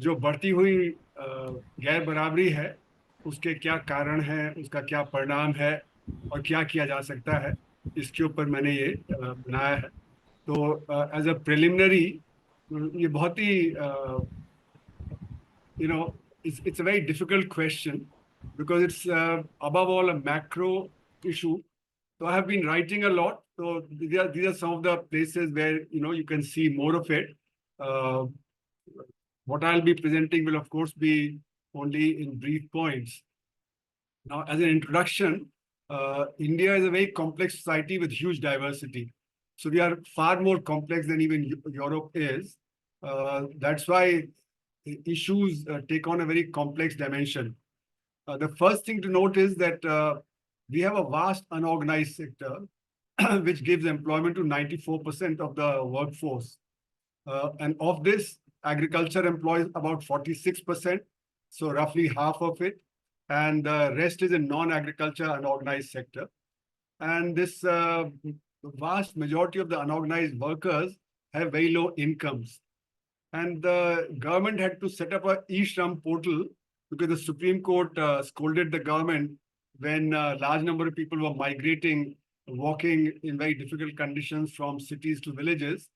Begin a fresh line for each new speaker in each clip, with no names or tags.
जो बढ़ती हुई गैर बराबरी है उसके क्या कारण हैं, उसका क्या परिणाम है और क्या किया जा सकता है, इसके ऊपर मैंने ये बनाया है। तो एज अ प्रिलिमिनरी, ये बहुत ही it's a very difficult question because it's above all a macro issue. So I have been writing a lot. So these are some of the places where you can see more of it. Uh, what I'll be presenting will of course be only in brief points. Now, as an introduction, India is a very complex society with huge diversity. So we are far more complex than even Europe is. That's why issues take on a very complex dimension. The first thing to note is that we have a vast unorganized sector, which gives employment to 94% of the workforce. And of this, agriculture employs about 46%, so roughly half of it. And the rest is in non-agriculture unorganized sector. And this vast majority of the unorganized workers have very low incomes. And the government had to set up a e-Shram portal because the Supreme Court scolded the government when a large number of people were migrating, walking in very difficult conditions from cities to villages.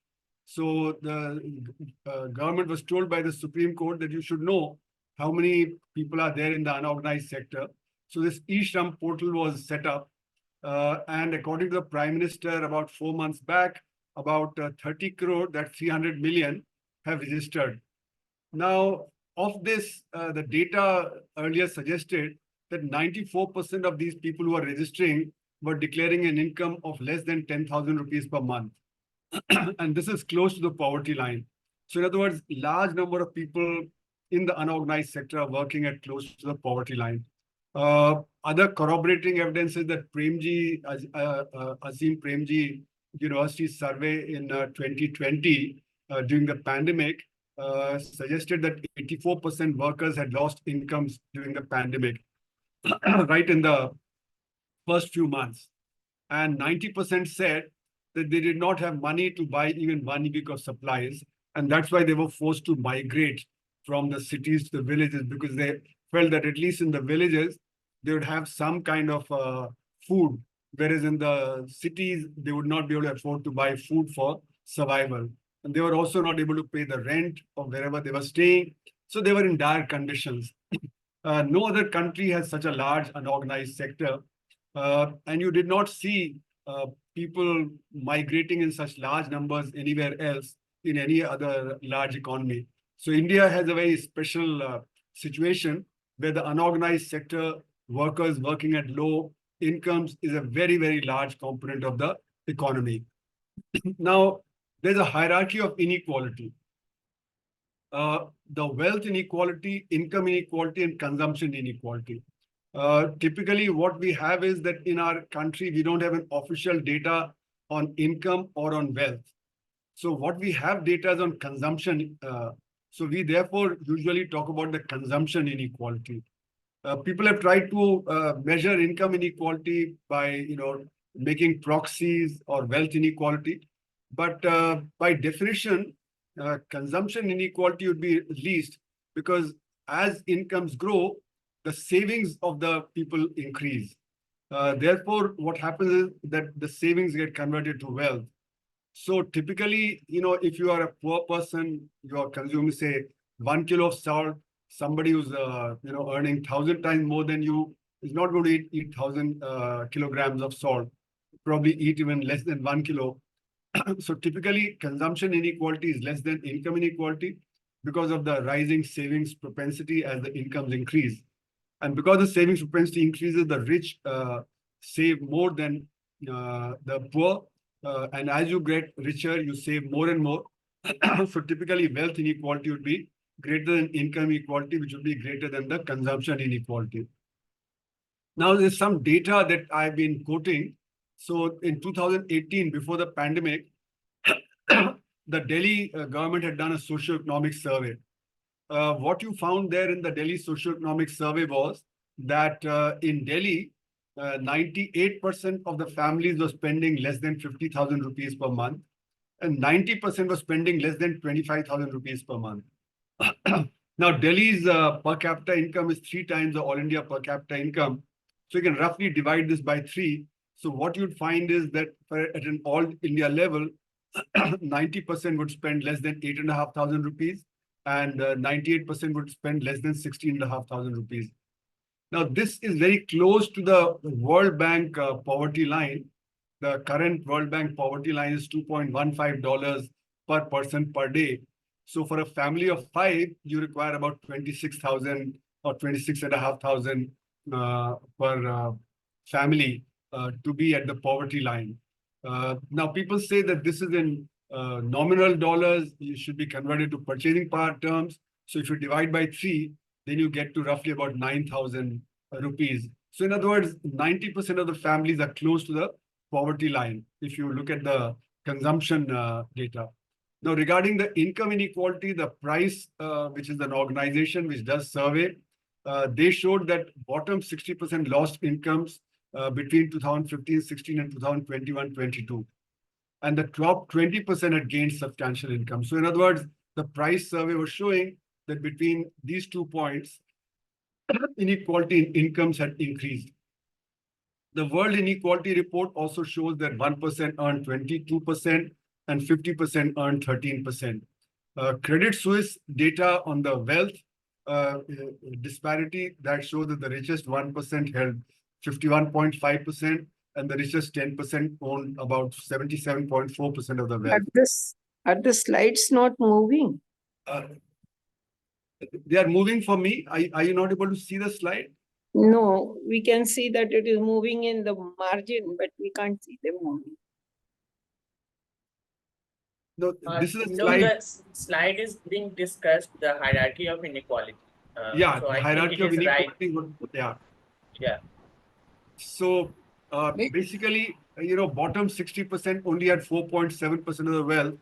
So the government was told by the Supreme Court that you should know how many people are there in the unorganized sector. So this e-Shram portal was set up. And according to the Prime Minister, about 4 months back, about 30 crore, that's 300 million, have registered. Now, of this, the data earlier suggested that 94% of these people who are registering were declaring an income of less than 10,000 rupees per month. And this is close to the poverty line. So in other words, large number of people in the unorganized sector are working at close to the poverty line. Other corroborating evidence is that Azim Premji University survey in 2020 during the pandemic suggested that 84% workers had lost incomes during the pandemic, right in the first few months. And 90% said that they did not have money to buy even 1 week of supplies. And that's why they were forced to migrate from the cities to the villages, because they felt that at least in the villages, they would have some kind of food, whereas in the cities, they would not be able to afford to buy food for survival. And they were also not able to pay the rent of wherever they were staying. So they were in dire conditions. No other country has such a large unorganized sector. And you did not see people migrating in such large numbers anywhere else in any other large economy. So India has a very special situation where the unorganized sector workers working at low incomes is a very, very large component of the economy. Now, there's a hierarchy of inequality. The wealth inequality, income inequality, and consumption inequality. Typically, what we have is that in our country, we don't have an official data on income or on wealth. So what we have data is on consumption. So we therefore usually talk about the consumption inequality. People have tried to measure income inequality by making proxies or wealth inequality, but by definition, consumption inequality would be least, because as incomes grow, the savings of the people increase. Therefore, what happens is that the savings get converted to wealth. So typically, if you are a poor person, you are consuming, say, 1 kilo of salt. Somebody who's earning 1,000 times more than you is not going to eat 1,000 kilograms of salt. Probably eat even less than 1 kilo. So typically, consumption inequality is less than income inequality because of the rising savings propensity as the incomes increase. And because the savings propensity increases, the rich save more than the poor. And as you get richer, you save more and more. So typically, wealth inequality would be greater than income inequality, which would be greater than the consumption inequality. Now, there's some data that I've been quoting. So in 2018, before the pandemic, the Delhi government had done a socioeconomic survey. What you found there in the Delhi socioeconomic survey was that in Delhi, 98% of the families were spending less than 50,000 rupees per month, and 90% were spending less than 25,000 rupees per month. Now, Delhi's per capita income is 3 times the all India per capita income. So you can roughly divide this by 3. So what you'd find is that at an all India level, 90% would spend less than 8,500 rupees, and 98% would spend less than 16,500 rupees. Now, this is very close to the World Bank poverty line. The current World Bank poverty line is $2.15 per person per day. So for a family of 5, you require about 26,000 or 26,500 per family to be at the poverty line. Now, people say that this is in nominal dollars. You should be converted to purchasing power terms. So if you divide by 3, then you get to roughly about 9,000 rupees. So in other words, 90% of the families are close to the poverty line if you look at the consumption data. Now, regarding the income inequality, the price, which is an organization which does survey, they showed that bottom 60% lost incomes between 2015-16 and 2021-22. And the top 20% had gained substantial income. So in other words, the price survey was showing that between these 2 points, inequality in incomes had increased. The World Inequality Report also shows that 1% earned 22% and 50% earned 13%. Credit Suisse data on the wealth disparity that shows that the richest 1% held 51.5% and the richest 10% owned about 77.4% of the wealth.
Are the slides not moving?
They are moving for me. Are you not able to see the slide?
No, we can see that it is moving in the margin, but we can't see them moving.
No, this is a slide.
No, the slide is being discussed, the hierarchy of inequality.
Yeah,
so I
hierarchy
think
of
it is
inequality.
right.
Yeah.
Yeah.
So basically, bottom 60% only had 4.7% of the wealth.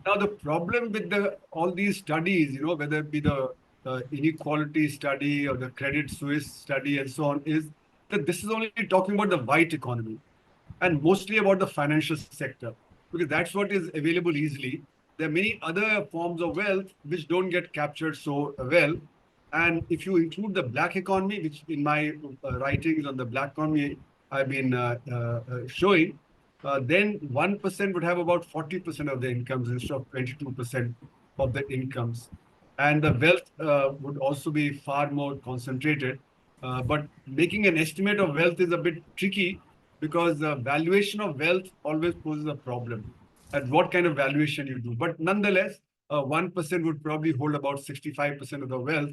Now, the problem with all these studies, whether it be the inequality study or the Credit Suisse study and so on, is that this is only talking about the white economy and mostly about the financial sector, because that's what is available easily. There are many other forms of wealth which don't get captured so well. And if you include the black economy, which in my writings on the black economy I've been showing, then 1% would have about 40% of the incomes instead of 22% of the incomes. And the wealth would also be far more concentrated. But making an estimate of wealth is a bit tricky because the valuation of wealth always poses a problem at what kind of valuation you do. But nonetheless, 1% would probably hold about 65% of the wealth.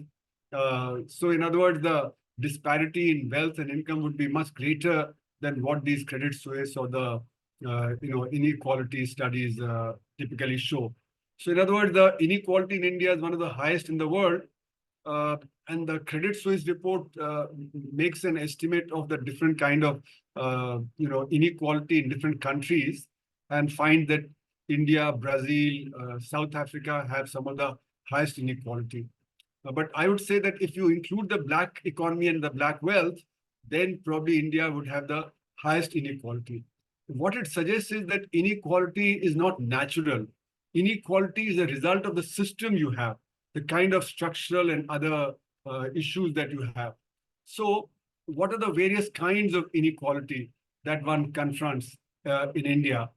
So in other words, the disparity in wealth and income would be much greater than what these Credit Suisse or the inequality studies typically show. So in other words, the inequality in India is one of the highest in the world. And the Credit Suisse report makes an estimate of the different kind of inequality in different countries and find that India, Brazil, South Africa have some of the highest inequality. But I would say that if you include the black economy and the black wealth, then probably India would have the highest inequality. What it suggests is that inequality is not natural. Inequality is a result of the system you have, the kind of structural and other issues that you have. So what are the various kinds of inequality that one confronts in India?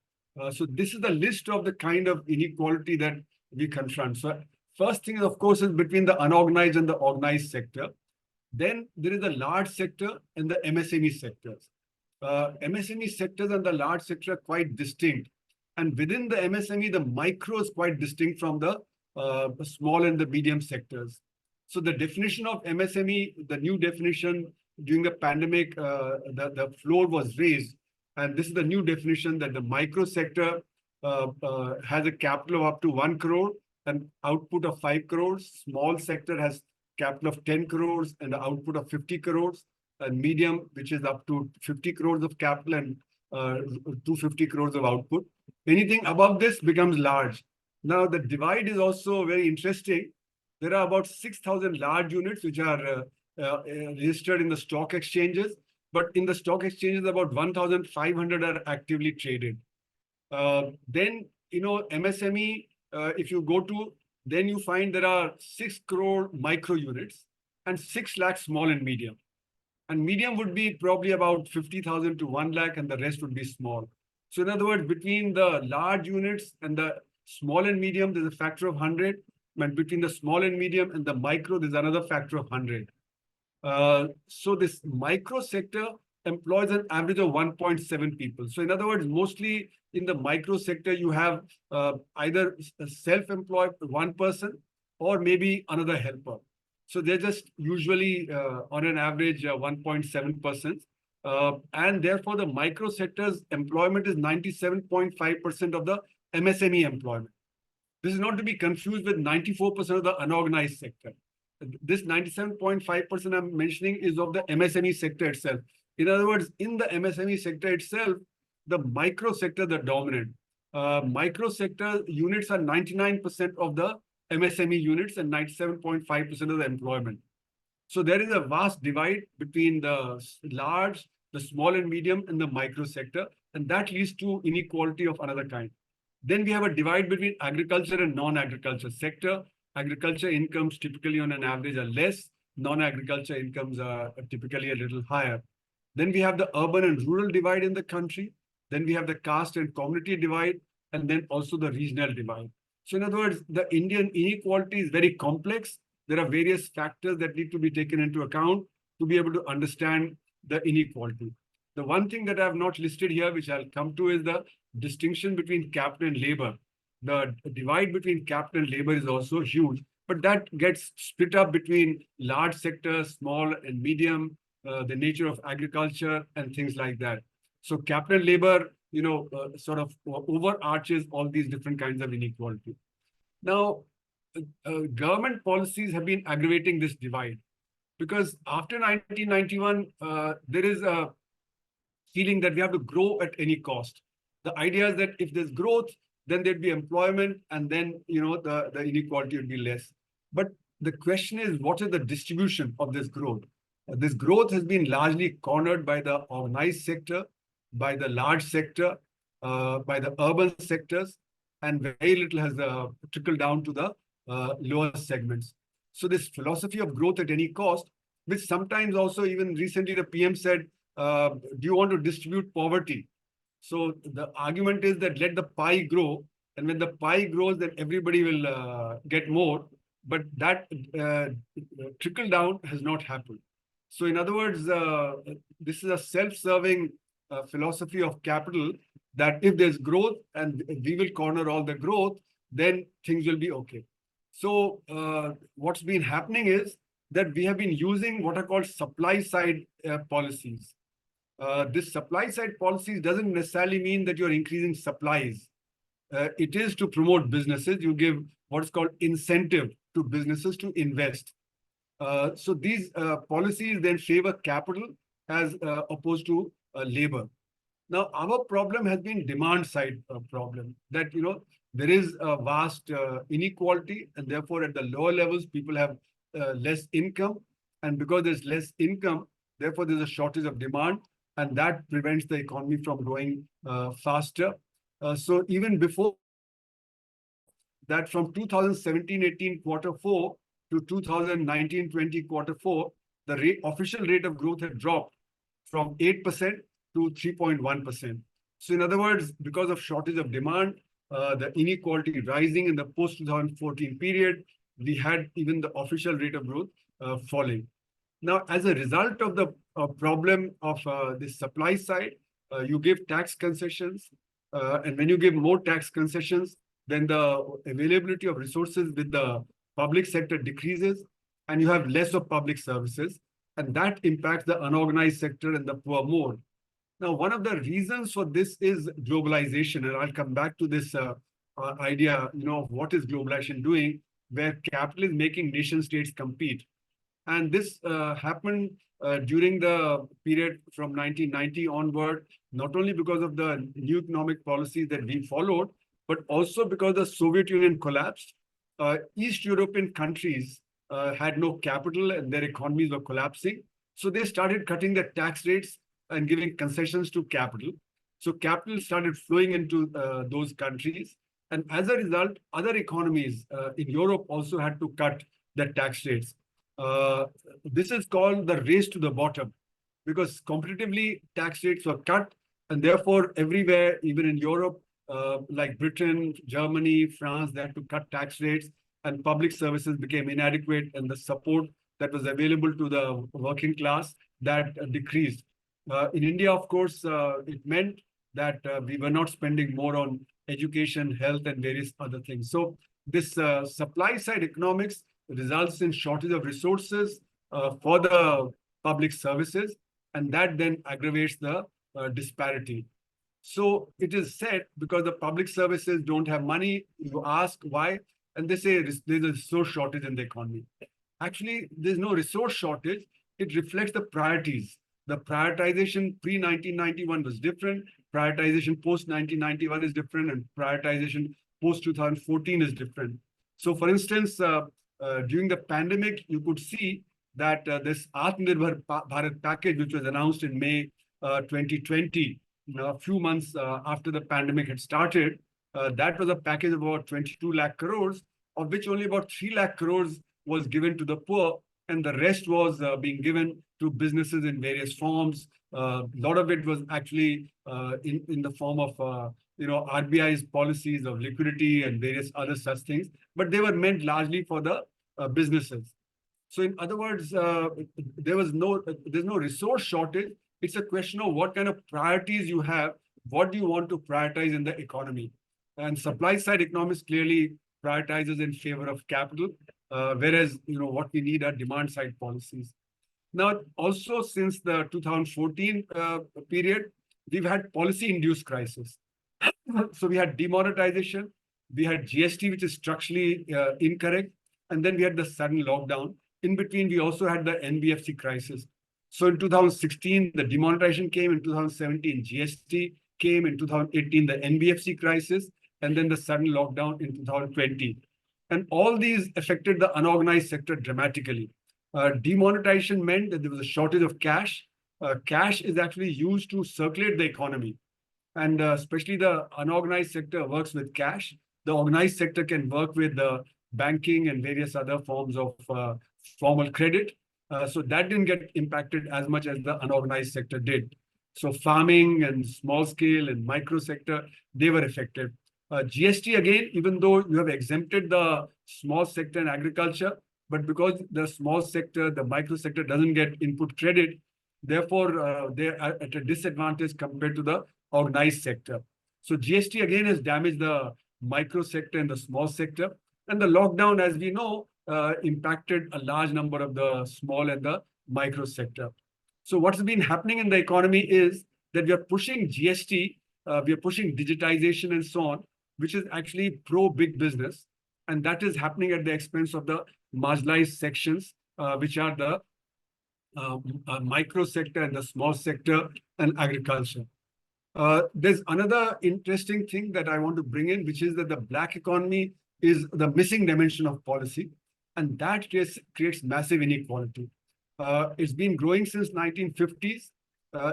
So this is the list of the kind of inequality that we confront. So first thing, of course, is between the unorganized and the organized sector. Then there is the large sector and the MSME sectors. MSME sectors and the large sector are quite distinct. And within the MSME, the micro is quite distinct from the small and the medium sectors. So the definition of MSME, the new definition during the pandemic, the floor was raised. And this is the new definition that the micro sector has a capital of up to 1 crore and output of 5 crores. Small sector has capital of 10 crores and the output of 50 crores. And medium, which is up to 50 crores of capital and 250 crores of output. Anything above this becomes large. Now, the divide is also very interesting. There are about 6,000 large units which are registered in the stock exchanges. But in the stock exchanges, about 1,500 are actively traded. Then, MSME, if you go to then you find there are 6 crore micro units and 6 lakh small and medium. And medium would be probably about 50,000 to 1 lakh, and the rest would be small. So in other words, between the large units and the small and medium, there's a factor of 100. And between the small and medium and the micro, there's another factor of 100. So this micro sector employs an average of 1.7 people. So in other words, mostly in the micro sector, you have either a self-employed one person or maybe another helper. So they're just usually on an average 1.7%. And therefore, the micro sector's employment is 97.5% of the MSME employment. This is not to be confused with 94% of the unorganized sector. This 97.5% I'm mentioning is of the MSME sector itself. In other words, in the MSME sector itself, the micro sector, the dominant. Micro sector units are 99% of the MSME units and 97.5% of the employment. So there is a vast divide between the large, the small and medium, and the micro sector, and that leads to inequality of another kind. Then we have a divide between agriculture and non-agriculture sector. Agriculture incomes typically on an average are less. Non-agriculture incomes are typically a little higher. Then we have the urban and rural divide in the country. Then we have the caste and community divide, and then also the regional divide. So in other words, the Indian inequality is very complex. There are various factors that need to be taken into account to be able to understand the inequality. The one thing that I have not listed here, which I'll come to, is the distinction between capital and labor. The divide between capital and labor is also huge, but that gets split up between large sectors, small and medium, the nature of agriculture and things like that. So capital and labor, sort of overarches all these different kinds of inequality. Now, government policies have been aggravating this divide because after 1991, there is a feeling that we have to grow at any cost. The idea is that if there's growth, then there'd be employment, and then the inequality would be less. But the question is, what is the distribution of this growth? This growth has been largely cornered by the organized sector, by the large sector, by the urban sectors, and very little has trickled down to the lower segments. So this philosophy of growth at any cost, which sometimes also even recently the PM said, do you want to distribute poverty? So the argument is that let the pie grow, and when the pie grows, then everybody will get more. But that trickle down has not happened. So in other words, this is a self-serving philosophy of capital that if there's growth and we will corner all the growth, then things will be okay. So what's been happening is that we have been using what are called supply side policies. This supply side policies doesn't necessarily mean that you're increasing supplies. It is to promote businesses. You give what is called incentive to businesses to invest. So these policies then favor capital as opposed to labor. Now, our problem has been demand side problem that, there is a vast inequality, and therefore at the lower levels, people have less income. And because there's less income, therefore there's a shortage of demand, and that prevents the economy from growing faster. So even before that, from 2017-18 quarter 4 to 2019-20 quarter 4, the official rate of growth had dropped from 8% to 3.1%. So in other words, because of shortage of demand, the inequality rising in the post-2014 period, we had even the official rate of growth falling. Now, as a result of the problem of the supply side, you give tax concessions. And when you give more tax concessions, then the availability of resources with the public sector decreases, and you have less of public services. And that impacts the unorganized sector and the poor more. Now, one of the reasons for this is globalization, and I'll come back to this idea, of what is globalization doing, where capital is making nation states compete. And this happened during the period from 1990 onward, not only because of the new economic policies that we followed, but also because the Soviet Union collapsed. East European countries had no capital and their economies were collapsing. So they started cutting the tax rates and giving concessions to capital. So capital started flowing into those countries. And as a result, other economies in Europe also had to cut their tax rates. This is called the race to the bottom, because competitively tax rates were cut, and therefore everywhere, even in Europe, like Britain, Germany, France, they had to cut tax rates, and public services became inadequate, and the support that was available to the working class that decreased. In India, of course, it meant that we were not spending more on education, health, and various other things. So this supply side economics results in shortage of resources for the public services, and that then aggravates the disparity. So it is said, because the public services don't have money, you ask why, and they say there's a resource shortage in the economy. Actually, there's no resource shortage. It reflects the priorities. The prioritization pre-1991 was different. Prioritization post-1991 is different, and prioritization post-2014 is different. So, for instance, during the pandemic, you could see that this Atmanirbhar Bharat package, which was announced in May 2020, a few months after the pandemic had started, that was a package of about 22 lakh crores, of which only about 3 lakh crores was given to the poor, and the rest was being given to businesses in various forms. A lot of it was actually in the form of RBI's policies of liquidity and various other such things, but they were meant largely for the businesses. So in other words, there's no resource shortage. It's a question of what kind of priorities you have. What do you want to prioritize in the economy? And supply side economics clearly prioritizes in favor of capital, whereas what we need are demand side policies. Now, also since the 2014 period, we've had policy-induced crisis. So we had demonetization, we had GST, which is structurally incorrect, and then we had the sudden lockdown. In between, we also had the NBFC crisis. So in 2016, the demonetization came. In 2017, GST came. In 2018, the NBFC crisis, and then the sudden lockdown in 2020. And all these affected the unorganized sector dramatically. Demonetization meant that there was a shortage of cash. Cash is actually used to circulate the economy. And especially the unorganized sector works with cash. The organized sector can work with banking and various other forms of formal credit. So that didn't get impacted as much as the unorganized sector did. So farming and small scale and micro sector, they were affected. GST, again, even though you have exempted the small sector and agriculture, but because the small sector, the micro sector doesn't get input credit, therefore they are at a disadvantage compared to the organized sector. So GST again has damaged the micro sector and the small sector. And the lockdown, as we know, impacted a large number of the small and the micro sector. So what's been happening in the economy is that we are pushing GST, we are pushing digitization and so on, which is actually pro-big business. And that is happening at the expense of the marginalized sections, which are the micro sector and the small sector and agriculture. There's another interesting thing that I want to bring in, which is that the black economy is the missing dimension of policy, and that creates massive inequality. It's been growing since 1950s.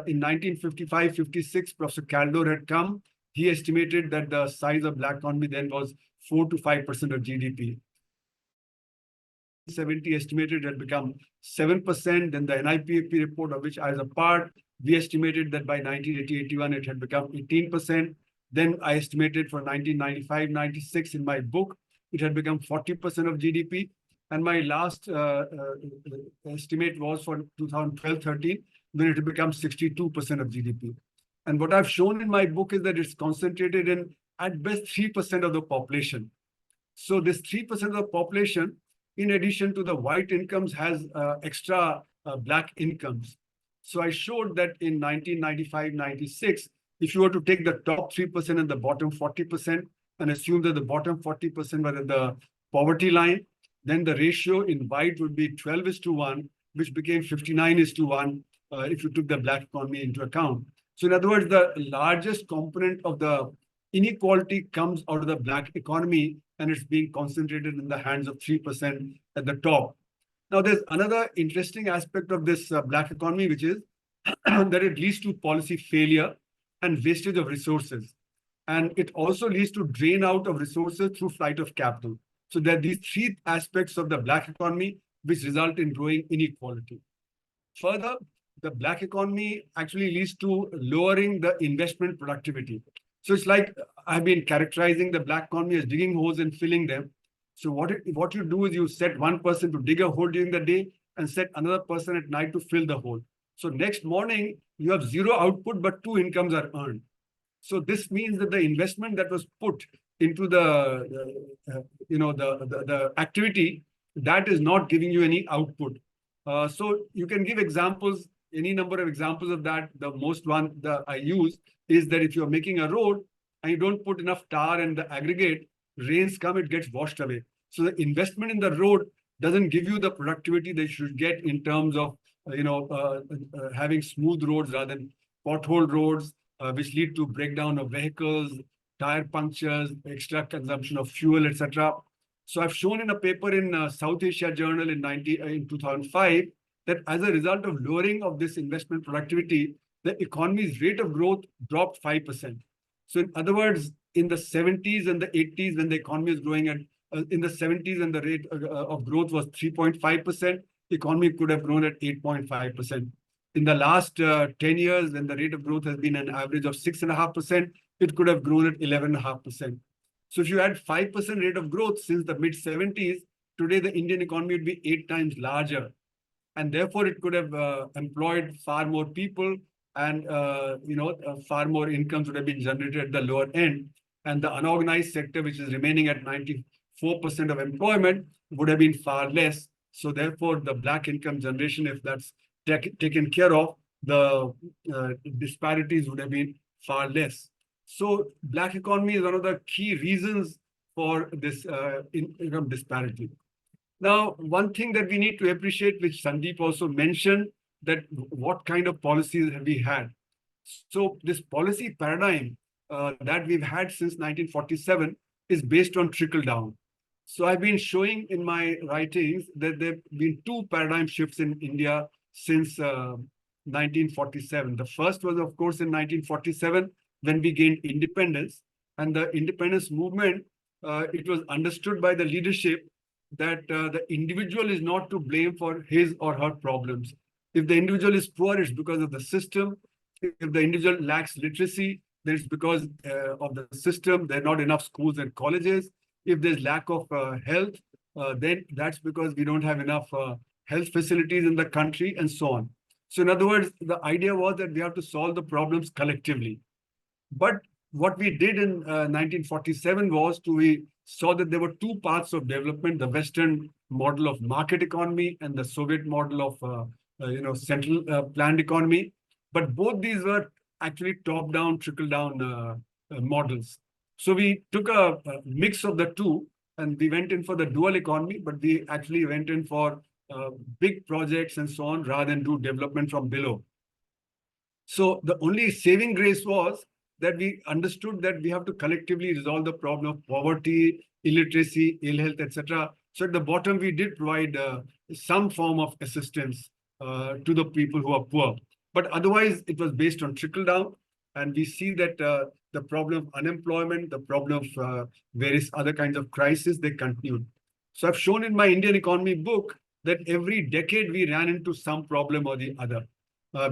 In 1955-56, Professor Caldor had come. He estimated that the size of black economy then was 4 to 5% of GDP. 70 estimated it had become 7%. Then the NIPP report, of which I was a part, we estimated that by 1980-81 it had become 18%. Then I estimated for 1995-96 in my book, it had become 40% of GDP. And my last estimate was for 2012-13, when it had become 62% of GDP. And what I've shown in my book is that it's concentrated in, at best, 3% of the population. So this 3% of the population, in addition to the white incomes, has extra black incomes. So I showed that in 1995-96, if you were to take the top 3% and the bottom 40% and assume that the bottom 40% were at the poverty line, then the ratio in white would be 12:1, which became 59:1 if you took the black economy into account. So in other words, the largest component of the inequality comes out of the black economy, and it's being concentrated in the hands of 3% at the top. Now, there's another interesting aspect of this black economy, which is that it leads to policy failure and wastage of resources. And it also leads to drain out of resources through flight of capital. So there are these three aspects of the black economy which result in growing inequality. Further, the black economy actually leads to lowering the investment productivity. So it's like I've been characterizing the black economy as digging holes and filling them. So what you do is you set one person to dig a hole during the day and set another person at night to fill the hole. So next morning, you have zero output, but two incomes are earned. So this means that the investment that was put into the activity, that is not giving you any output. So you can give examples, any number of examples of that. The most one that I use is that if you're making a road and you don't put enough tar and the aggregate, rains come, it gets washed away. So the investment in the road doesn't give you the productivity that you should get in terms of having smooth roads rather than pothole roads, which lead to breakdown of vehicles, tire punctures, extra consumption of fuel, etc. So I've shown in a paper in South Asia Journal in 2005 that as a result of lowering of this investment productivity, the economy's rate of growth dropped 5%. So in other words, in the 70s and the 80s, when the economy is growing at in the 70s and the rate of growth was 3.5%, the economy could have grown at 8.5%. In the last 10 years, when the rate of growth has been an average of 6.5%, it could have grown at 11.5%. So if you had 5% rate of growth since the mid 70s, today the Indian economy would be 8 times larger. And therefore, it could have employed far more people and far more incomes would have been generated at the lower end. And the unorganized sector, which is remaining at 94% of employment, would have been far less. So therefore, the black income generation, if that's taken care of, the disparities would have been far less. So black economy is one of the key reasons for this income disparity. Now, one thing that we need to appreciate, which Sandeep also mentioned, that what kind of policies have we had? So this policy paradigm that we've had since 1947 is based on trickle down. So I've been showing in my writings that there have been two paradigm shifts in India since 1947. The first was, of course, in 1947 when we gained independence. And the independence movement, it was understood by the leadership that the individual is not to blame for his or her problems. If the individual is poor, it's because of the system. If the individual lacks literacy, then it's because of the system. There are not enough schools and colleges. If there's lack of health, then that's because we don't have enough health facilities in the country and so on. So in other words, the idea was that we have to solve the problems collectively. But what we did in 1947 was we saw that there were two paths of development: the Western model of market economy and the Soviet model of central planned economy. But both these were actually top-down, trickle-down models. So we took a mix of the two, and we went in for the dual economy, but we actually went in for big projects and so on, rather than do development from below. So the only saving grace was that we understood that we have to collectively resolve the problem of poverty, illiteracy, ill health, etc. So at the bottom, we did provide some form of assistance to the people who are poor. But otherwise, it was based on trickle down. And we see that the problem of unemployment, the problem of various other kinds of crises, they continued. So I've shown in my Indian economy book that every decade we ran into some problem or the other.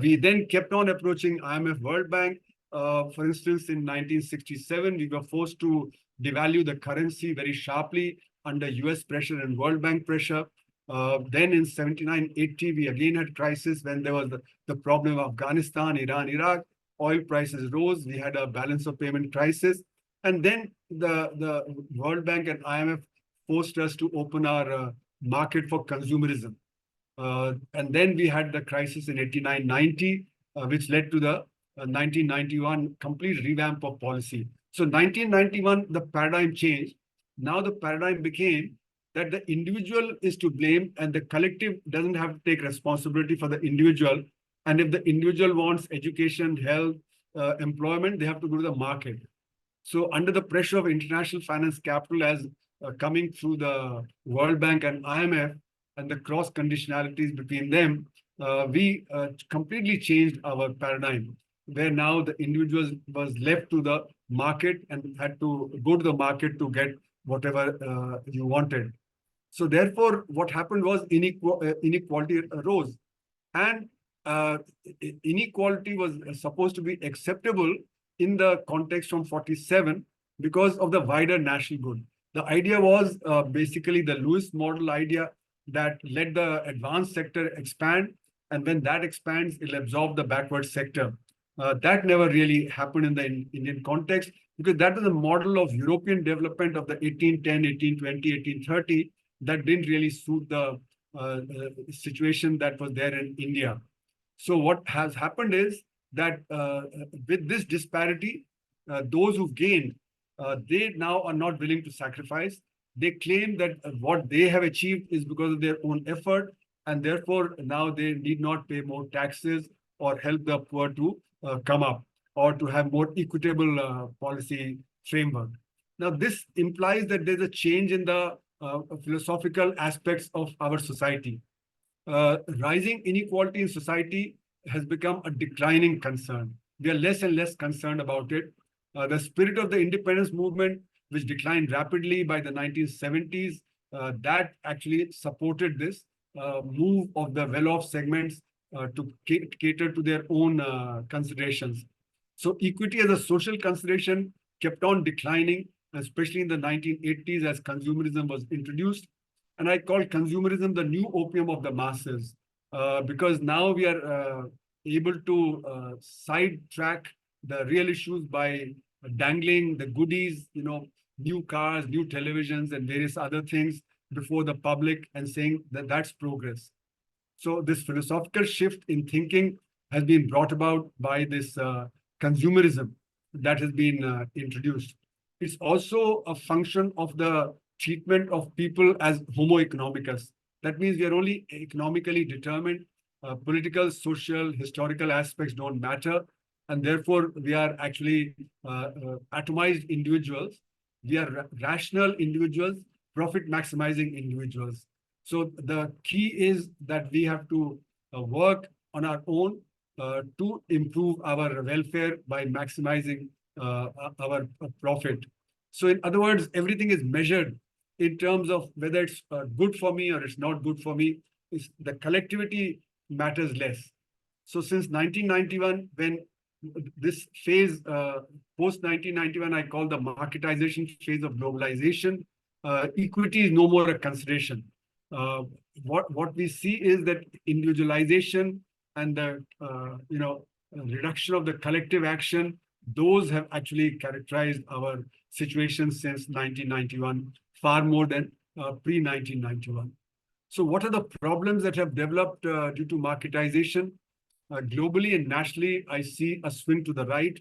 We then kept on approaching IMF, World Bank. For instance, in 1967, we were forced to devalue the currency very sharply under US pressure and World Bank pressure. Then in 79, 80, we again had crisis when there was the problem of Afghanistan, Iran, Iraq. Oil prices rose. We had a balance of payment crisis. And then the World Bank and IMF forced us to open our market for consumerism. And then we had the crisis in 89, 90, which led to the 1991 complete revamp of policy. So 1991, the paradigm changed. Now the paradigm became that the individual is to blame and the collective doesn't have to take responsibility for the individual. And if the individual wants education, health, employment, they have to go to the market. So under the pressure of international finance capital as coming through the World Bank and IMF and the cross conditionalities between them, we completely changed our paradigm. where now the individual was left to the market and had to go to the market to get whatever you wanted. So therefore, what happened was inequality arose, and uh, inequality was supposed to be acceptable in the context from 47 because of the wider national good. The idea was basically the Lewis model idea that let the advanced sector expand, and when that expands, it'll absorb the backward sector. That never really happened in the Indian context because that was a model of European development of the 1810, 1820, 1830 that didn't really suit the situation that was there in India. So what has happened is that with this disparity, those who've gained, they now are not willing to sacrifice. They claim that what they have achieved is because of their own effort, and therefore now they need not pay more taxes or help the poor to come up or to have more equitable policy framework. Now, this implies that there's a change in the philosophical aspects of our society. Rising inequality in society has become a declining concern. We are less and less concerned about it. The spirit of the independence movement, which declined rapidly by the 1970s, that actually supported this move of the well-off segments to cater to their own considerations. So equity as a social consideration kept on declining, especially in the 1980s as consumerism was introduced. And I call consumerism the new opium of the masses, because now we are able to sidetrack the real issues by dangling the goodies, new cars, new televisions, and various other things before the public and saying that that's progress. So this philosophical shift in thinking has been brought about by this consumerism that has been introduced. It's also a function of the treatment of people as homo economicus. That means we are only economically determined. Political, social, historical aspects don't matter. And therefore, we are actually atomized individuals. We are rational individuals, profit maximizing individuals. So the key is that we have to work on our own to improve our welfare by maximizing our profit. So in other words, everything is measured in terms of whether it's good for me or it's not good for me. The collectivity matters less. So since 1991, when this phase, post 1991, I call the marketization phase of globalization, equity is no more a consideration. What we see is that individualization and the reduction of the collective action, those have actually characterized our situation since 1991, far more than pre-1991. So what are the problems that have developed due to marketization? Globally and nationally, I see a swing to the right.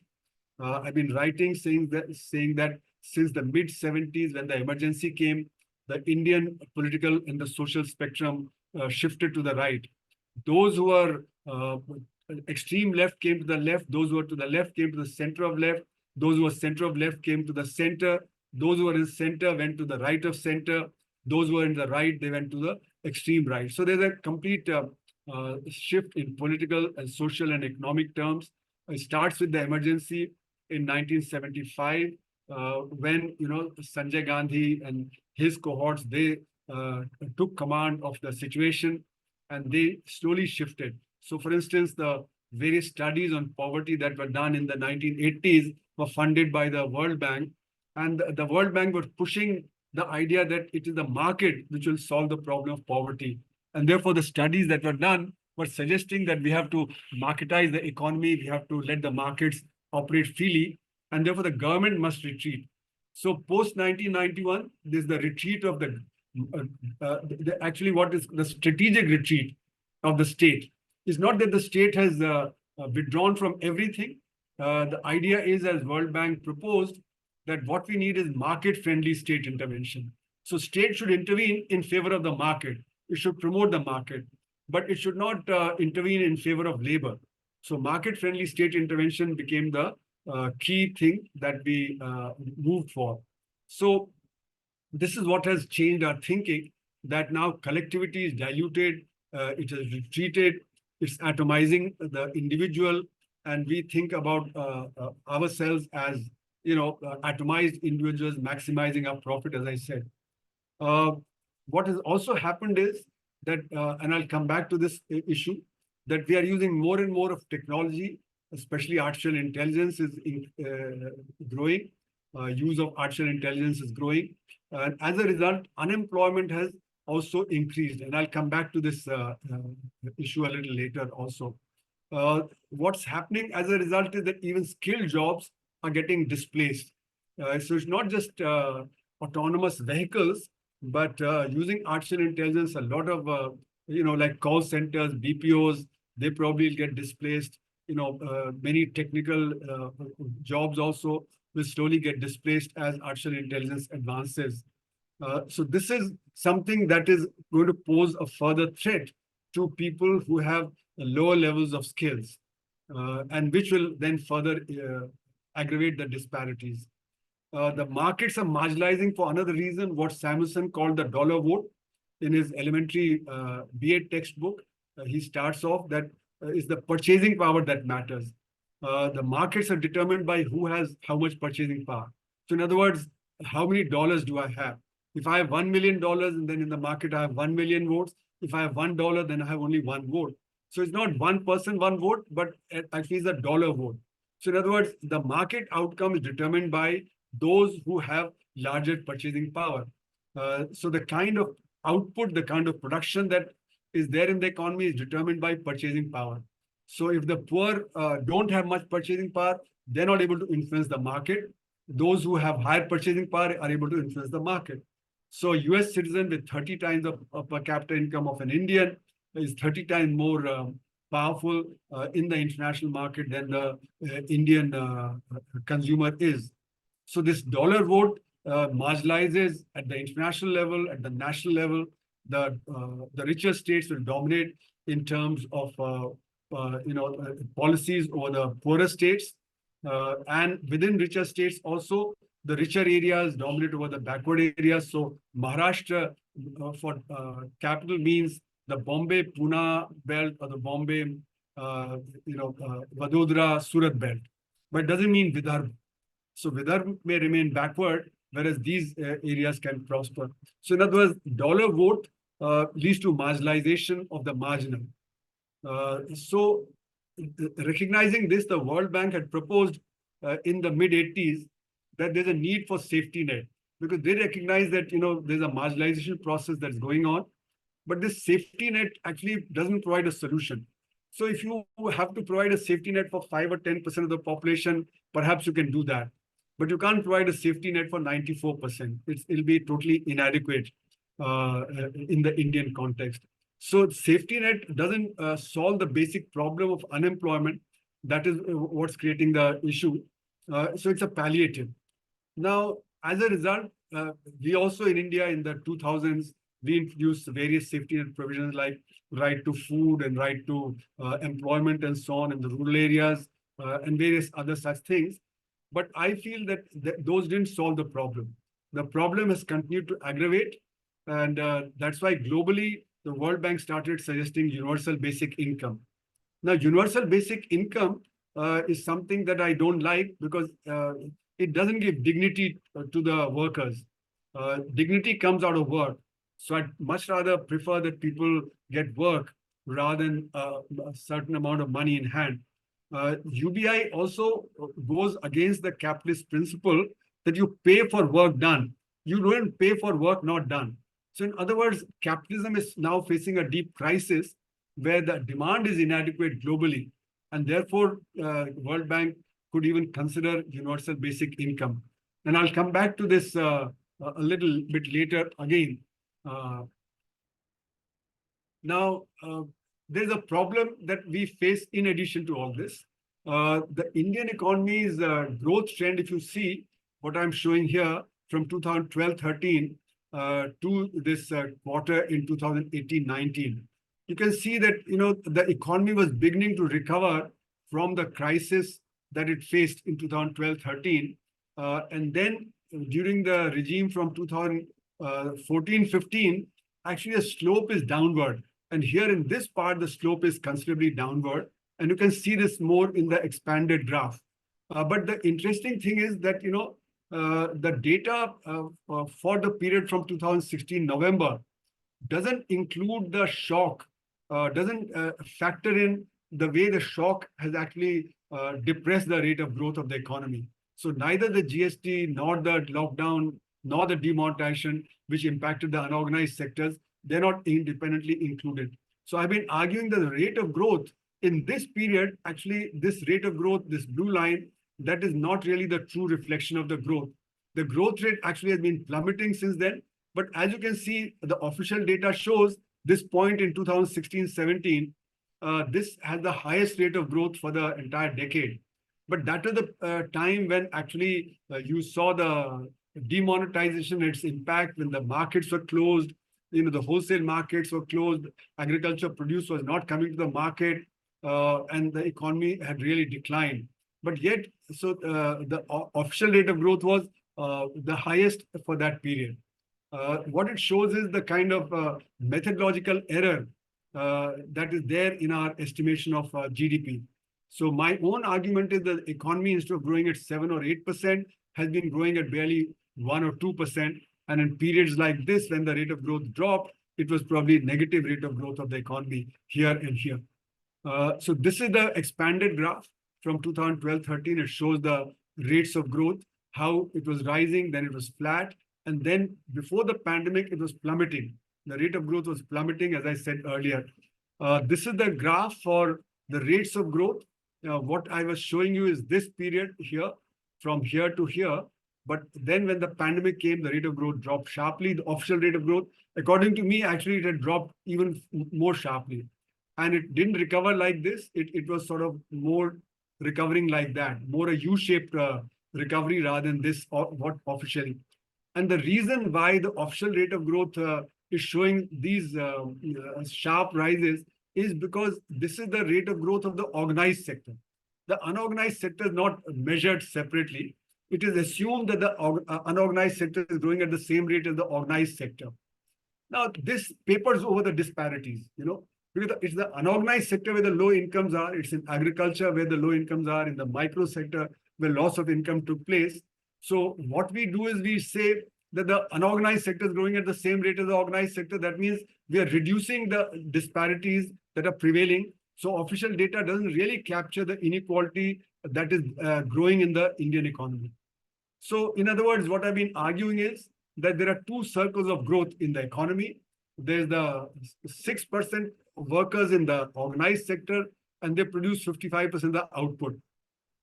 I've been writing saying that since the mid-70s, when the emergency came, the Indian political and the social spectrum shifted to the right. Those who are extreme left came to the left. Those who were to the left came to the center of left. Those who were center of left came to the center. Those who were in center went to the right of center. Those who were in the right, they went to the extreme right. So there's a complete shift in political and social and economic terms. It starts with the emergency in 1975, when Sanjay Gandhi and his cohorts, they took command of the situation and they slowly shifted. So for instance, the various studies on poverty that were done in the 1980s were funded by the World Bank, and the World Bank was pushing the idea that it is the market which will solve the problem of poverty. And therefore, the studies that were done were suggesting that we have to marketize the economy, we have to let the markets operate freely, and therefore the government must retreat. So post 1991, there's the retreat of actually what is the strategic retreat of the state. It's not that the state has withdrawn from everything. The idea is, as World Bank proposed, that what we need is market-friendly state intervention. So state should intervene in favor of the market. It should promote the market, but it should not intervene in favor of labor. So market-friendly state intervention became the key thing that we moved for. So this is what has changed our thinking, that now collectivity is diluted, it has retreated, it's atomizing the individual, and we think about ourselves as, atomized individuals maximizing our profit, as I said. What has also happened is that, and I'll come back to this issue, that we are using more and more of technology, especially artificial intelligence is growing. Use of artificial intelligence is growing. And as a result, unemployment has also increased. And I'll come back to this issue a little later also. What's happening as a result is that even skilled jobs are getting displaced. So it's not just autonomous vehicles, but using artificial intelligence, a lot of, like call centers, BPOs, they probably get displaced. Many technical jobs also will slowly get displaced as artificial intelligence advances. So this is something that is going to pose a further threat to people who have lower levels of skills, and which will then further aggravate the disparities. The markets are marginalizing for another reason, what Samuelson called the dollar vote in his elementary BA textbook. He starts off that it's the purchasing power that matters. The markets are determined by who has how much purchasing power. So in other words, how many dollars do I have? If I have $1 million and then in the market I have 1 million votes, if I have $1, then I have only one vote. So it's not one person, one vote, but actually it's a dollar vote. So in other words, the market outcome is determined by those who have larger purchasing power. So the kind of output, the kind of production that is there in the economy is determined by purchasing power. So if the poor don't have much purchasing power, they're not able to influence the market. Those who have higher purchasing power are able to influence the market. So a US citizen with 30 times of per capita income of an Indian is 30 times more powerful in the international market than the Indian consumer is. So this dollar vote marginalizes at the international level, at the national level. The richer states will dominate in terms of policies over the poorer states, and within richer states also the richer areas dominate over the backward areas. So Maharashtra for capital means the Bombay Pune belt or the Bombay Vadodara Surat belt, but it doesn't mean Vidarbha. So Vidarbha may remain backward, whereas these areas can prosper. So in other words, dollar vote leads to marginalization of the marginal. So recognizing this, the World Bank had proposed in the mid-80s that there's a need for safety net, because they recognize that there's a marginalization process that's going on, but this safety net actually doesn't provide a solution. So if you have to provide a safety net for 5 or 10% of the population, perhaps you can do that. But you can't provide a safety net for 94%. It'll be totally inadequate in the Indian context. So safety net doesn't solve the basic problem of unemployment. That is what's creating the issue. So it's a palliative. Now, as a result, we also in India in the 2000s, we introduced various safety net provisions like right to food and right to employment and so on in the rural areas and various other such things. But I feel that those didn't solve the problem. The problem has continued to aggravate. And that's why globally, the World Bank started suggesting universal basic income. Now, universal basic income is something that I don't like because it doesn't give dignity to the workers. Dignity comes out of work. So I'd much rather prefer that people get work rather than a certain amount of money in hand. UBI also goes against the capitalist principle that you pay for work done. You don't pay for work not done. So in other words, capitalism is now facing a deep crisis where the demand is inadequate globally. And therefore, World Bank could even consider universal basic income. And I'll come back to this a little bit later again. Now, there's a problem that we face in addition to all this. The Indian economy's growth trend, if you see what I'm showing here from 2012-13 to this quarter in 2018-19, you can see that the economy was beginning to recover from the crisis that it faced in 2012-13, and then during the regime from 2014-15, actually the slope is downward. And here in this part, the slope is considerably downward. And you can see this more in the expanded graph. But the interesting thing is that, the data for the period from 2016 November doesn't include the shock, doesn't factor in the way the shock has actually depressed the rate of growth of the economy. So neither the GST nor the lockdown nor the demonetization, which impacted the unorganized sectors, they're not independently included. So I've been arguing that the rate of growth in this period, actually, this rate of growth, this blue line, that is not really the true reflection of the growth. The growth rate actually has been plummeting since then. But as you can see, the official data shows this point in 2016-17, this has the highest rate of growth for the entire decade. But that was the time when actually you saw the demonetization, its impact when the markets were closed, the wholesale markets were closed, agriculture produce was not coming to the market, and the economy had really declined. But yet, so the official rate of growth was the highest for that period. What it shows is the kind of methodological error that is there in our estimation of GDP. So my own argument is that the economy, instead of growing at 7 or 8%, has been growing at barely 1 or 2%. And in periods like this, when the rate of growth dropped, it was probably negative rate of growth of the economy here and here. So this is the expanded graph from 2012-13. It shows the rates of growth, how it was rising, then it was flat. And then before the pandemic, it was plummeting. The rate of growth was plummeting, as I said earlier. This is the graph for the rates of growth. What I was showing you is this period here, from here to here. But then when the pandemic came, the rate of growth dropped sharply. The official rate of growth, according to me, actually it had dropped even more sharply. And it didn't recover like this. It was sort of more recovering like that, more a U-shaped recovery rather than this, what officially. And the reason why the official rate of growth is showing these sharp rises is because this is the rate of growth of the organized sector. The unorganized sector is not measured separately. It is assumed that the unorganized sector is growing at the same rate as the organized sector. Now, this papers over the disparities, because it's the unorganized sector where the low incomes are. It's in agriculture where the low incomes are, in the micro sector where loss of income took place. So what we do is we say that the unorganized sector is growing at the same rate as the organized sector. That means we are reducing the disparities that are prevailing. So official data doesn't really capture the inequality that is growing in the Indian economy. So in other words, what I've been arguing is that there are two circles of growth in the economy. There's the 6% workers in the organized sector, and they produce 55% of the output.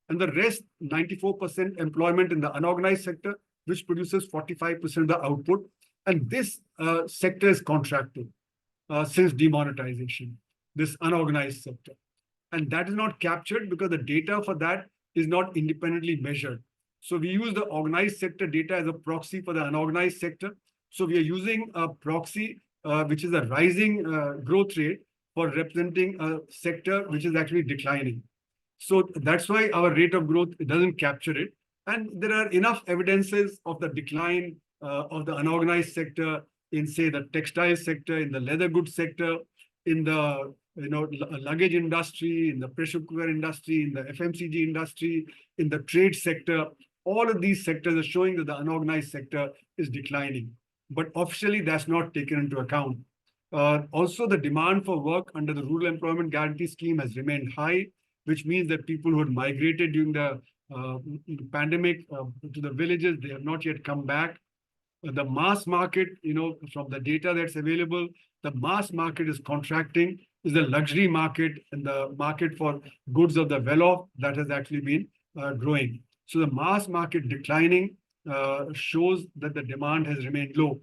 And the rest, 94% employment in the unorganized sector, which produces 45% of the output. And this sector is contracting since demonetization, this unorganized sector. And that is not captured because the data for that is not independently measured. So we use the organized sector data as a proxy for the unorganized sector. So we are using a proxy, which is a rising growth rate for representing a sector which is actually declining. So that's why our rate of growth doesn't capture it. And there are enough evidences of the decline of the unorganized sector in, say, the textile sector, in the leather goods sector, in the luggage industry, in the pressure cooker industry, in the FMCG industry, in the trade sector. All of these sectors are showing that the unorganized sector is declining. But officially, that's not taken into account. Also, the demand for work under the Rural Employment Guarantee Scheme has remained high, which means that people who had migrated during the pandemic to the villages, they have not yet come back. The mass market, from the data that's available, the mass market is contracting, is the luxury market, and the market for goods of the well-off that has actually been growing. So the mass market declining shows that the demand has remained low.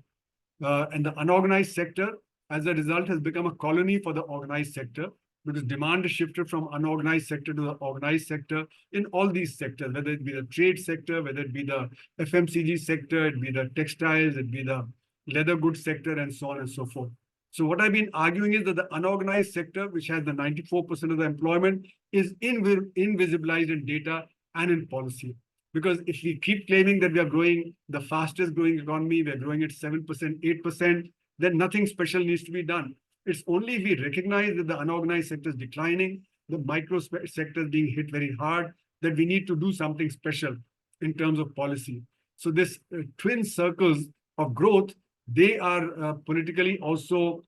And the unorganized sector, as a result, has become a colony for the organized sector, because demand is shifted from unorganized sector to the organized sector in all these sectors, whether it be the trade sector, whether it be the FMCG sector, it be the textiles, it be the leather goods sector, and so on and so forth. So what I've been arguing is that the unorganized sector, which has the 94% of the employment, is invisibilized in data and in policy. Because if we keep claiming that we are growing the fastest growing economy, we are growing at 7%, 8%, then nothing special needs to be done. It's only if we recognize that the unorganized sector is declining, the micro sector is being hit very hard, that we need to do something special in terms of policy. So this twin circles of growth, they are politically also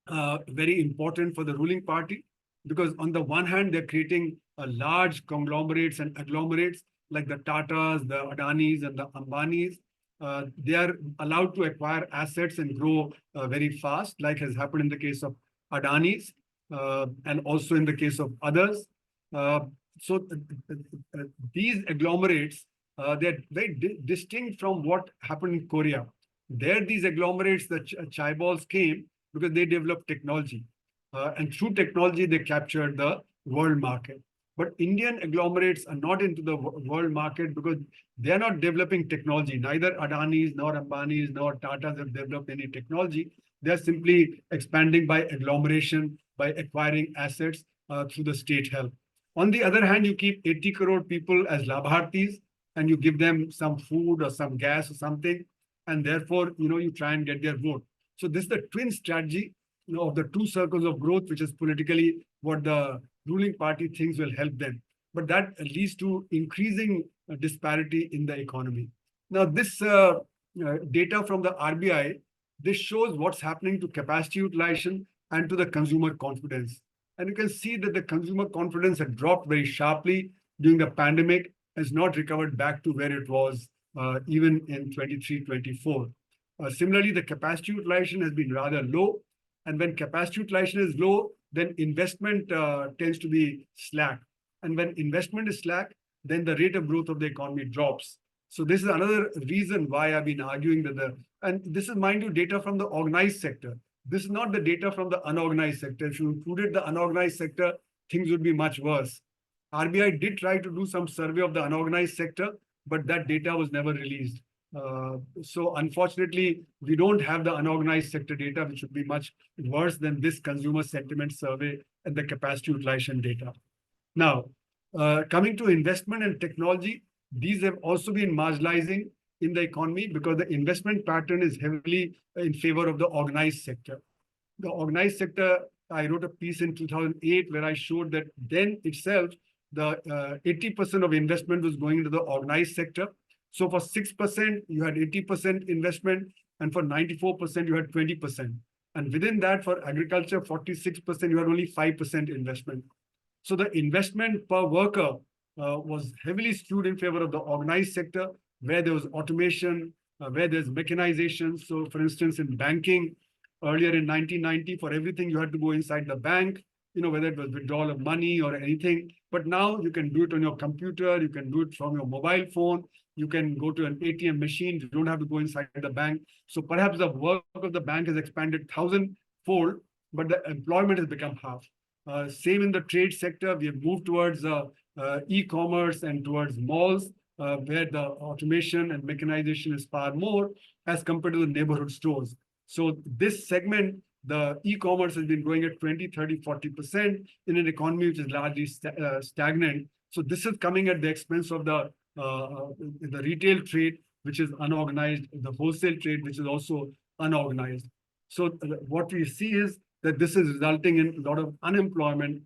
very important for the ruling party, because on the one hand, they're creating large conglomerates and agglomerates like the Tatas, the Adanis, and the Ambanis. They are allowed to acquire assets and grow very fast, like has happened in the case of Adanis and also in the case of others. So these agglomerates, they're very distinct from what happened in Korea. There, these agglomerates, the chaeballs came because they developed technology. And through technology, they captured the world market. But Indian agglomerates are not into the world market because they're not developing technology. Neither Adanis, nor Ambanis, nor Tatas have developed any technology. They're simply expanding by agglomeration, by acquiring assets through the state help. On the other hand, you keep 80 crore people as Labhartis, and you give them some food or some gas or something, and therefore, you try and get their vote. So this is the twin strategy, of the two circles of growth, which is politically what the ruling party thinks will help them. But that leads to increasing disparity in the economy. Now, this data from the RBI, this shows what's happening to capacity utilization and to the consumer confidence. And you can see that the consumer confidence had dropped very sharply during the pandemic, has not recovered back to where it was even in 23-24. Similarly, the capacity utilization has been rather low. And when capacity utilization is low, then investment tends to be slack. And when investment is slack, then the rate of growth of the economy drops. So this is another reason why I've been arguing that and this is, mind you, data from the organized sector. This is not the data from the unorganized sector. If you included the unorganized sector, things would be much worse. RBI did try to do some survey of the unorganized sector, but that data was never released. So unfortunately, we don't have the unorganized sector data, which would be much worse than this consumer sentiment survey and the capacity utilization data. Now, coming to investment and technology, these have also been marginalizing in the economy because the investment pattern is heavily in favor of the organized sector. The organized sector, I wrote a piece in 2008 where I showed that then itself, the 80% of investment was going into the organized sector. So for 6%, you had 80% investment, and for 94%, you had 20%. And within that, for agriculture, 46%, you had only 5% investment. So the investment per worker was heavily skewed in favor of the organized sector, where there was automation, where there's mechanization. So for instance, in banking, earlier in 1990, for everything, you had to go inside the bank, whether it was withdrawal of money or anything. But now you can do it on your computer, you can do it from your mobile phone, you can go to an ATM machine, you don't have to go inside the bank. So perhaps the work of the bank has expanded 1,000-fold, but the employment has become half. Same in the trade sector, we have moved towards e-commerce and towards malls, where the automation and mechanization is far more as compared to the neighborhood stores. So this segment, the e-commerce has been growing at 20, 30, 40% in an economy which is largely stagnant. So this is coming at the expense of the retail trade, which is unorganized, the wholesale trade, which is also unorganized. So what we see is that this is resulting in a lot of unemployment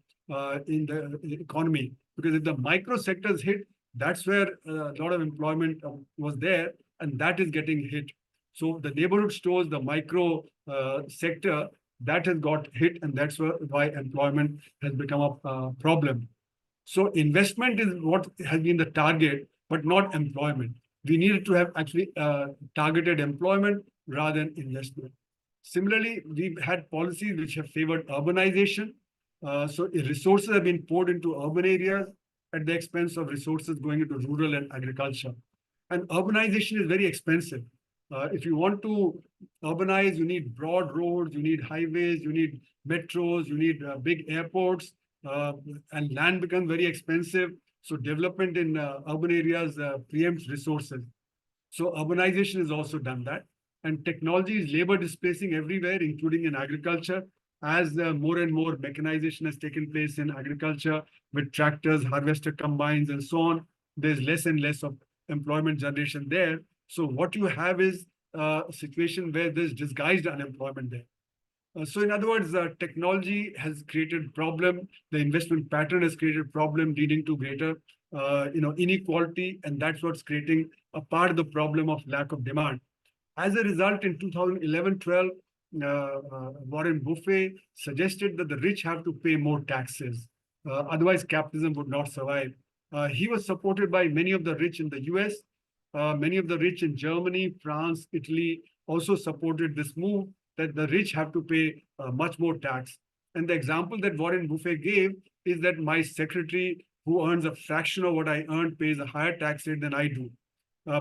in the economy, because if the micro sector is hit, that's where a lot of employment was there, and that is getting hit. So the neighborhood stores, the micro sector, that has got hit, and that's why employment has become a problem. So investment is what has been the target, but not employment. We needed to have actually targeted employment rather than investment. Similarly, we've had policies which have favored urbanization. So resources have been poured into urban areas at the expense of resources going into rural and agriculture. And urbanization is very expensive. If you want to urbanize, you need broad roads, you need highways, you need metros, you need big airports, and land becomes very expensive. So development in urban areas preempts resources. So urbanization has also done that. And technology is labor displacing everywhere, including in agriculture, as more and more mechanization has taken place in agriculture with tractors, harvester combines, and so on. There's less and less of employment generation there. So what you have is a situation where there's disguised unemployment there. So in other words, technology has created problem. The investment pattern has created problem, leading to greater, inequality, and that's what's creating a part of the problem of lack of demand. As a result, in 2011-12, Warren Buffett suggested that the rich have to pay more taxes. Otherwise, capitalism would not survive. He was supported by many of the rich in the US. Many of the rich in Germany, France, Italy also supported this move that the rich have to pay much more tax. And the example that Warren Buffett gave is that my secretary, who earns a fraction of what I earn, pays a higher tax rate than I do.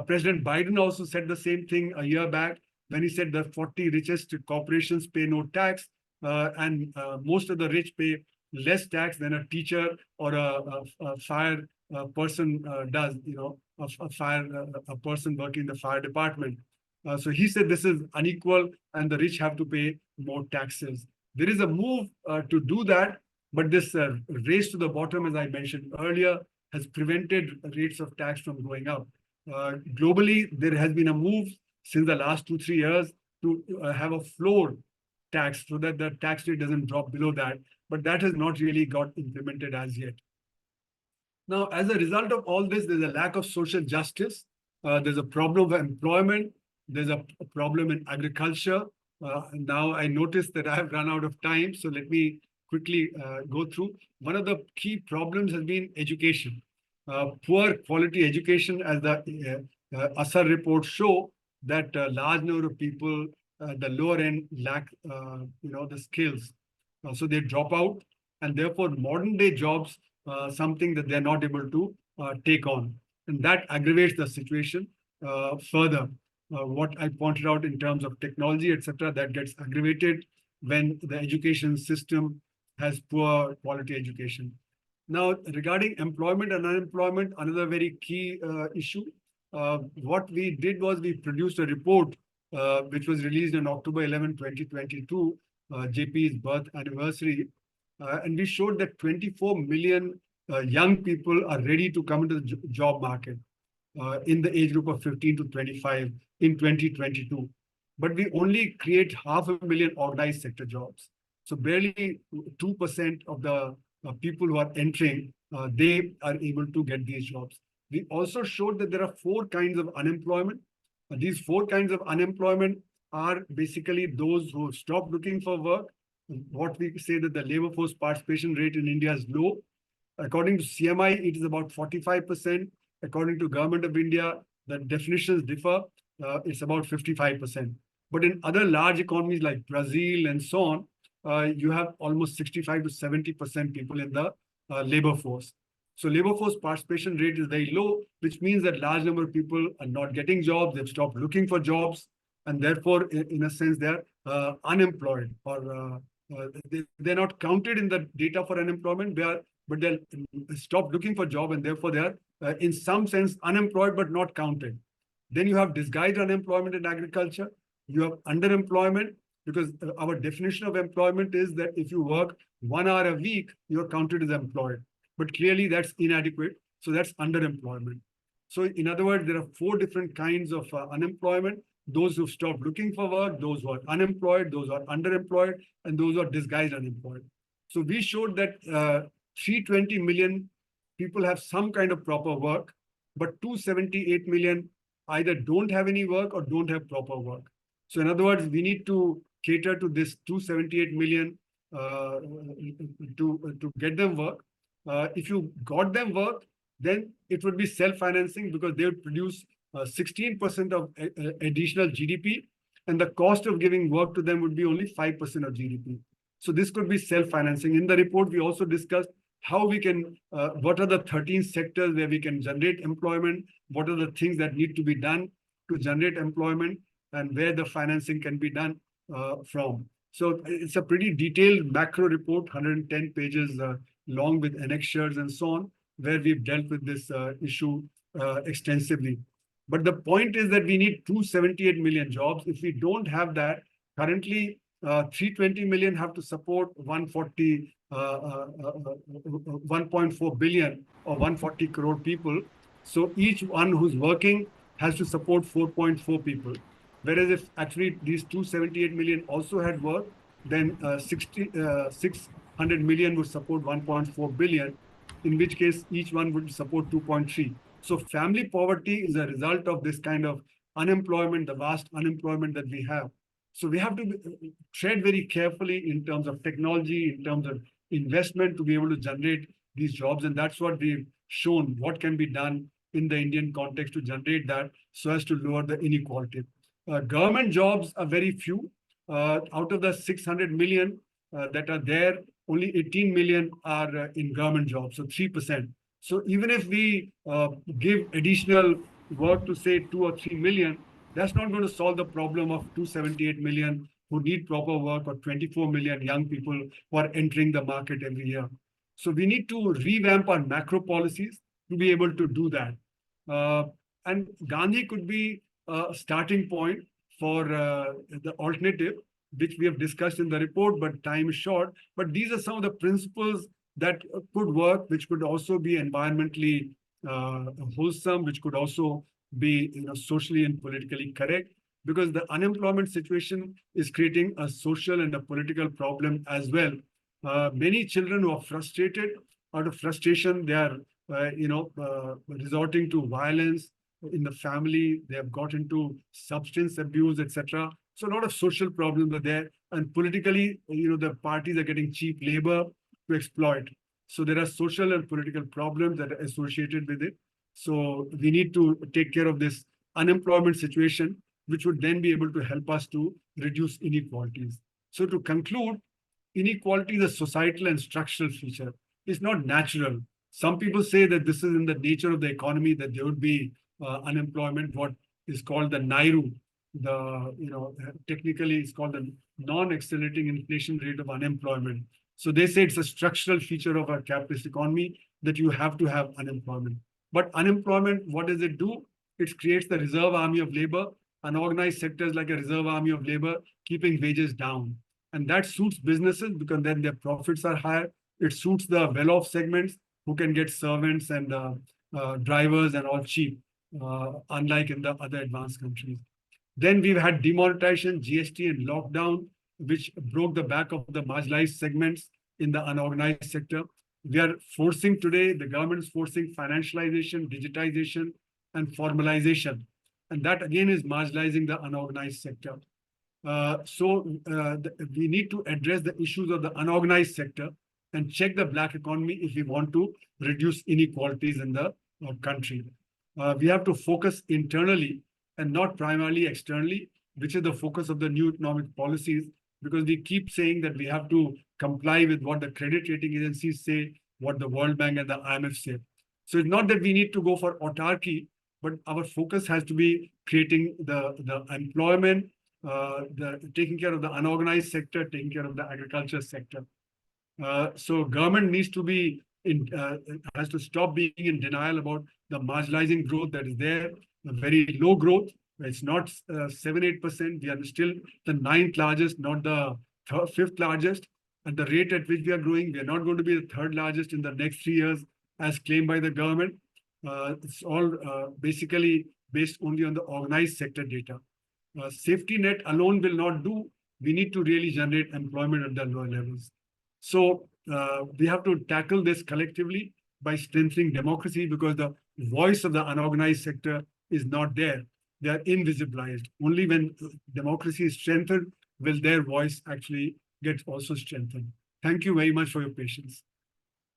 President Biden also said the same thing a year back when he said the 40 richest corporations pay no tax, and most of the rich pay less tax than a teacher or a fire person does, a person working in the fire department. So he said this is unequal and the rich have to pay more taxes. There is a move to do that, but this race to the bottom, as I mentioned earlier, has prevented rates of tax from going up. Globally, there has been a move since the last 2-3 years to have a floor tax so that the tax rate doesn't drop below that, but that has not really got implemented as yet. Now, as a result of all this, there's a lack of social justice. There's a problem of employment. There's a problem in agriculture. Now I noticed that I have run out of time, so let me quickly go through. One of the key problems has been education. Poor quality education, as the ASAR reports show, that large number of people, the lower end, lack the skills. So they drop out, and therefore modern day jobs, something that they're not able to take on. And that aggravates the situation further. What I pointed out in terms of technology, etc., that gets aggravated when the education system has poor quality education. Now, regarding employment and unemployment, another very key issue. What we did was we produced a report which was released on October 11, 2022, JP's birth anniversary. And we showed that 24 million young people are ready to come into the job market in the age group of 15 to 25 in 2022. But we only create 500,000 organized sector jobs. So barely 2% of the people who are entering, they are able to get these jobs. We also showed that there are 4 kinds of unemployment. These 4 kinds of unemployment are basically those who stop looking for work. What we say that the labor force participation rate in India is low. According to CMI, it is about 45%. According to Government of India, the definitions differ. It's about 55%. But in other large economies like Brazil and so on, you have almost 65 to 70% people in the labor force. So labor force participation rate is very low, which means that large number of people are not getting jobs. They've stopped looking for jobs, and therefore, in a sense, they're unemployed, or they're not counted in the data for unemployment. But they'll stop looking for job, and therefore they are, in some sense, unemployed but not counted. Then you have disguised unemployment in agriculture. You have underemployment, because our definition of employment is that if you work 1 hour a week, you're counted as employed. But clearly that's inadequate. So that's underemployment. So in other words, there are 4 different kinds of unemployment: those who stop looking for work, those who are unemployed, those who are underemployed, and those who are disguised unemployed. So we showed that 320 million people have some kind of proper work, but 278 million either don't have any work or don't have proper work. So in other words, we need to cater to this 278 million to get them work. If you got them work, then it would be self-financing, because they would produce 16% of additional GDP, and the cost of giving work to them would be only 5% of GDP. So this could be self-financing. In the report, we also discussed how we can, what are the 13 sectors where we can generate employment, what are the things that need to be done to generate employment, and where the financing can be done from. So it's a pretty detailed macro report, 110 pages long with annexures and so on, where we've dealt with this issue extensively. But the point is that we need 278 million jobs. If we don't have that, currently 320 million have to support 1.4 billion or 140 crore people. So each one who's working has to support 4.4 people. Whereas if actually these 278 million also had work, then 600 million would support 1.4 billion, in which case each one would support 2.3. So family poverty is a result of this kind of unemployment, the vast unemployment that we have. So we have to tread very carefully in terms of technology, in terms of investment to be able to generate these jobs. And that's what we've shown, what can be done in the Indian context to generate that so as to lower the inequality. Government jobs are very few. Out of the 600 million that are there, only 18 million are in government jobs, so 3%. So even if we give additional work to say 2 or 3 million, that's not going to solve the problem of 278 million who need proper work or 24 million young people who are entering the market every year. So we need to revamp our macro policies to be able to do that. And Gandhi could be a starting point for the alternative, which we have discussed in the report, but time is short. But these are some of the principles that could work, which could also be environmentally wholesome, which could also be socially and politically correct, because the unemployment situation is creating a social and a political problem as well. Many children who are frustrated, out of frustration, they are resorting to violence in the family. They have got into substance abuse, etc. So a lot of social problems are there, and politically, the parties are getting cheap labor to exploit. So there are social and political problems that are associated with it. So we need to take care of this unemployment situation, which would then be able to help us to reduce inequalities. So to conclude, inequality is a societal and structural feature. It's not natural. Some people say that this is in the nature of the economy, that there would be unemployment, what is called the NAIRU. Technically it's called the non-accelerating inflation rate of unemployment. So they say it's a structural feature of our capitalist economy that you have to have unemployment. But unemployment, what does it do? It creates the reserve army of labor. Unorganized sectors like a reserve army of labor, keeping wages down. And that suits businesses because then their profits are higher. It suits the well-off segments who can get servants and drivers and all cheap, unlike in the other advanced countries. Then we've had demonetization, GST, and lockdown, which broke the back of the marginalized segments in the unorganized sector. We are forcing today, the government is forcing financialization, digitization, and formalization. And that again is marginalizing the unorganized sector. We need to address the issues of the unorganized sector and check the black economy if we want to reduce inequalities in the country. We have to focus internally and not primarily externally, which is the focus of the new economic policies, because we keep saying that we have to comply with what the credit rating agencies say, what the World Bank and the IMF say. So it's not that we need to go for autarky, but our focus has to be creating the employment, taking care of the unorganized sector, taking care of the agriculture sector. So government needs to be has to stop being in denial about the marginalizing growth that is there, the very low growth. It's not 7-8%. We are still the 9th largest, not the 5th largest. At the rate at which we are growing, we are not going to be the 3rd largest in the next 3 years, as claimed by the government. It's all basically based only on the organized sector data. Safety net alone will not do. We need to really generate employment at the lower levels. So we have to tackle this collectively by strengthening democracy, because the voice of the unorganized sector is not there. They are invisibilized. Only when democracy is strengthened will their voice actually get also strengthened. Thank you very much for your patience.